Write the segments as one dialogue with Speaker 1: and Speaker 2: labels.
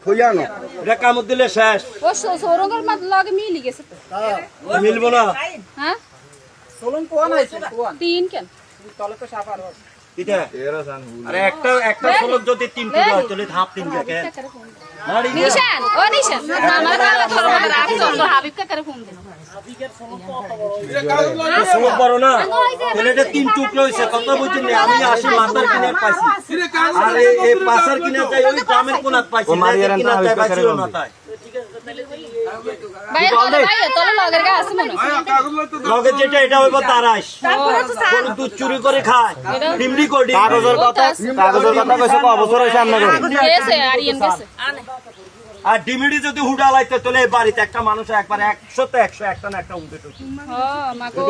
Speaker 1: কইয়ানো
Speaker 2: এটা কামড় দিলে শেষ
Speaker 3: ও সৌরঙ্গের মাত লাগে মিলি গেছে তো
Speaker 2: মিলবো না
Speaker 3: হ্যাঁ
Speaker 4: সোলন কোন আইছে কোন
Speaker 3: তিন কেন
Speaker 4: তলে তো সাফার হয়
Speaker 2: এটা আরে একটা ফলক যদি তিন টুকরো হয় তাহলে ধাপ তিন দেখেন
Speaker 3: নিশান ও নিশান আমার গালে ধরো আমার রাখছো তো হাবিব কা করে ফোন দিন
Speaker 2: ফলক বড় না তাহলে এটা তিন টুকরো হইছে কত বুঝছেন আমি আসি মাথার কিনে পাইছি আরে এই পাসার কিনে যাই ওই গ্রামের কোনাত পাইছি কিনা যাই পাইছিল না তাই
Speaker 3: ভাই তোলে লগের গা আছে মনে
Speaker 2: লগে যেটা এটা হইব তারাশ গরু দুধ চুরি করে খায় ডিমডি কোডি
Speaker 1: কাগজের কথা কইছে ক বছর হইছে আমনা করে
Speaker 3: কেসে আরিয়ান কেসে
Speaker 2: আর ডিমিডি যদি হুডা লাইতে চলে এই বাড়িতে একটা মানুষ একবার 100 তে 100 একটা না একটা উঠে টুটি
Speaker 3: হ্যাঁ মাগো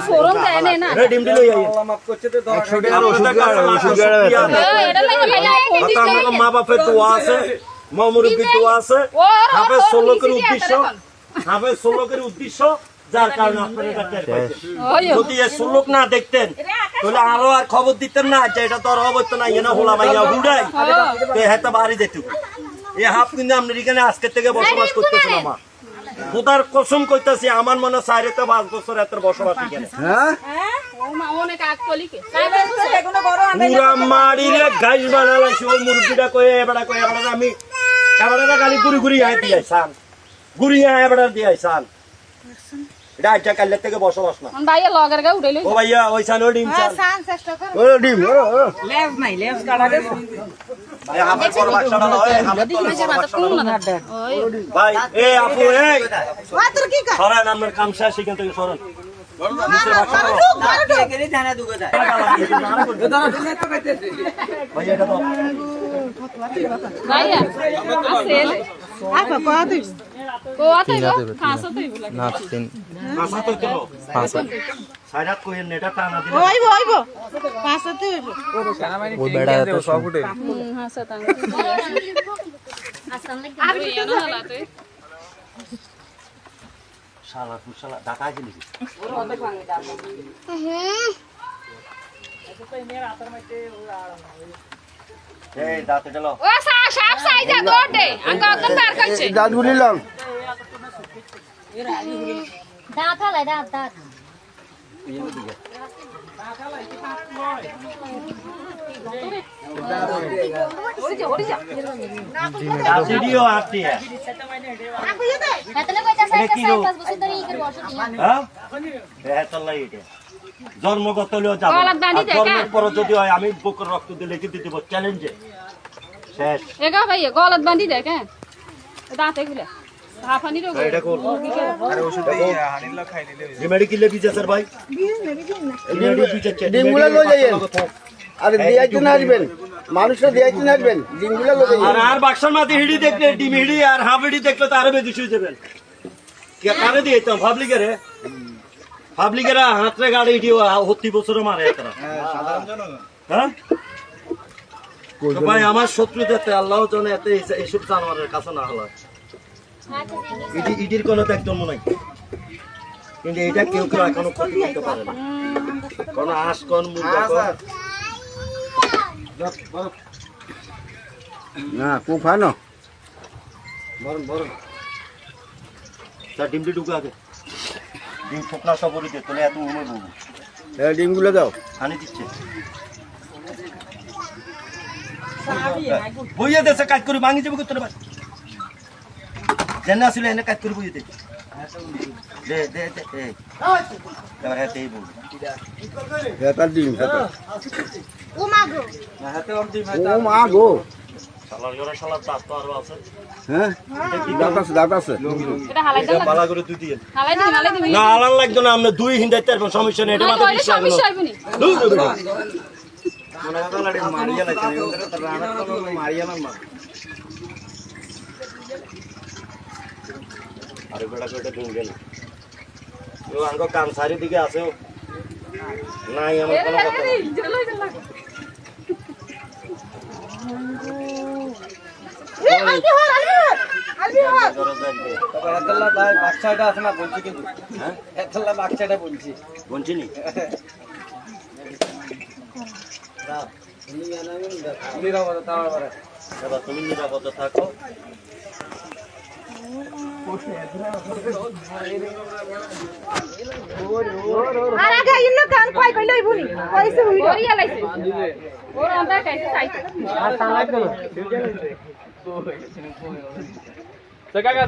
Speaker 3: সৌরঙ্গ দেয় না
Speaker 2: রে ডিমডি লই আই
Speaker 4: আল্লাহ মাফ করতে তো
Speaker 1: 100 টাকার ওষুধ
Speaker 3: এটা লাগে ভাইয়া ফোন দিছে
Speaker 2: আমার মা বাপের দোয়া আছে মামুরুবি দোয়া আছে হাফে 16 এর উদ্দেশ্য হাফে 16 এর উদ্দেশ্য যার কারণে আপনারা এটা টের পাইছেন যদি এই 16 না দেখতেন তাহলে আরো আর খবর দিতেন না যে এটা তোর অবস্থা না এনা হোলা মাইয়া হুডাই তো হেতা বাড়ি যেত এই হাফ কিন্তু আমেরিকানে আজকে থেকে বসবাস করতেছে না মা খোদার কসম কইতাছি আমার মনে 4-5 বছর এত বসবাস এখানে
Speaker 1: হ্যাঁ
Speaker 3: ও মা অনেক আগ কলিকে
Speaker 2: পুরা মারিলে গাইস বানালাইছি ওই মুরগিটা কয়ে এবড়া আমি এবড়াটা গালি গুড়ি গুড়ি আই দিয়াই সান গুড়ি আই এবড়া দিয়াই সান এটা আইটা কাল থেকে বসবাস না
Speaker 3: ভাইয়া লগের গা উড়াইলো
Speaker 2: ও ভাইয়া ওই সান ওই ডিম সান
Speaker 1: ও ডিম ও
Speaker 4: লেজ নাই লেজ কাটা দে
Speaker 2: ভাই আমার পর বাক্সাটা লয় ভাই এ আপু এই
Speaker 5: তোর কি কাজ
Speaker 2: সরান আমার কাম শেষ এখান থেকে সরান নিচে বাক্সাটা
Speaker 4: এখানে জানা দুগো যায়
Speaker 2: ভাইয়া এটা দাও
Speaker 3: ভাইয়া আসেলে
Speaker 5: আর বাবা তুই
Speaker 3: কো আতে গো খাসা তুই বলা
Speaker 1: না তিন
Speaker 2: কাঁচা তো দিল
Speaker 1: পাঁচ
Speaker 2: সাইডাত কইেন নেটা টানা দিল
Speaker 5: হইব হইব পাঁচতে হইব
Speaker 1: ওই বেড়া তো সব উঠে
Speaker 3: হাসা তাং আর কি জানো হালাতে
Speaker 2: শালা কুশালা ঢাকা গেলি এই দাঁতে গেল
Speaker 3: ও সাপ সাইজা দৌড়ে আঙ্গ একদম তার কাছে
Speaker 1: দাঁত গুলিলাম
Speaker 6: দাঁত হালাই দাঁত দাঁত
Speaker 2: ভিডিও আতি
Speaker 6: এতলে কইতা সাইকেল 5 বছর ধরে ইকের বসে দিয়া
Speaker 2: হ্যাঁ এতলাই এটা জন্মগত হলেও যাব
Speaker 3: গলাত বাঁধি দেয়,
Speaker 2: জন্মের পর যদি হয় আমি বুকের রক্ত দিয়ে লিখে দিতে পারবো চ্যালেঞ্জে শেষ
Speaker 3: এগা ভাইয়া গলাত বাঁধি দেখ হ্যাঁ দাঁতে গুলা হাফানি রোগ
Speaker 2: এটা কোন আরে ওষুধ হানিলা খাই নিলে রিমেডি কিলে বিজে স্যার ভাই রিমেডি বিজে
Speaker 1: ডিমগুলা লই যাইয়েন আরে দিয়াইতে না আসবেন মানুষরা দিয়াইতে না আসবেন ডিমগুলা লই যাইয়েন
Speaker 2: আর বাক্সর মাঝে হিড়ি দেখলে ডিম হিড়ি আর হাফ হিড়ি দেখলে তো আরো বেশি শুয়ে যাবেন কে কারে দিয়ে তো পাবলিকেরা হাতরে গাড়ি হিড়ি হত্তি বছর মারে এতরা সাধারণ জনগণ হ্যাঁ তো ভাই আমার শত্রু যাতে আল্লাহ জানে এত এইসব জানোয়ারের কাছে না হলো ইডির কোনো একদম নাই কিন্তু এটা কেউ এখনো ক্ষতি করতে পারে না কোন হাঁস কোন মুরগা কোন
Speaker 1: না কুফানো
Speaker 2: বরং তার ডিমটি ঢুকে আছে ডিম ফোকলা সব বলি দে তোলে এত উমে বলবো
Speaker 1: এই ডিমগুলা দাও
Speaker 2: খানি দিচ্ছে বইয়ে দেশে কাজ করে ভাঙি যাবে তোর ভাই জেনে আসলে এনে কাজ করে বইয়ে দে দে দে দে এই এবার হাতেই বল
Speaker 1: এটা ডিম এটা
Speaker 5: ও মাগো
Speaker 2: না হাতে অম দিই ভাই
Speaker 1: ও মা গো
Speaker 2: শালার ঘরে শালার দাঁত তো আরো আছে
Speaker 1: হ্যাঁ দাঁত আছে
Speaker 3: এটা হালাই দাও
Speaker 2: বালা করে দুই দিয়ে
Speaker 3: হালাই দিবি
Speaker 2: না আলান লাগতো না আমরা দুই হিন্দাইতে পারবো সমস্যা নেই এটা মাথা
Speaker 3: না
Speaker 2: বিশ্বাস
Speaker 3: সমস্যা হইবনি
Speaker 1: মনে কথা লাড়ি মারিয়া লাগছে রানা তো মারিয়া না মা
Speaker 2: আরে বেড়া কইটা দিন গেল ও আঙ্গ কাম সারি দিকে আছে নাই আমার কোনো কথা নাই
Speaker 4: এতলা ভাই বাচ্চাটা আছে না বলছি কিন্তু হ্যাঁ এতলা বাচ্চাটা বলছি
Speaker 2: বলছি নি
Speaker 4: উনি রাও তাও আবার
Speaker 2: এবার তুমি নিরাপদে থাকো।
Speaker 5: আর আগে ইল্লো কান কই কই লই বুনি কইছে হইলো
Speaker 3: ওরিয়া লাইছে ওর আমরা কাইছে চাইছে
Speaker 4: আর তালাক দিল। তো কাকা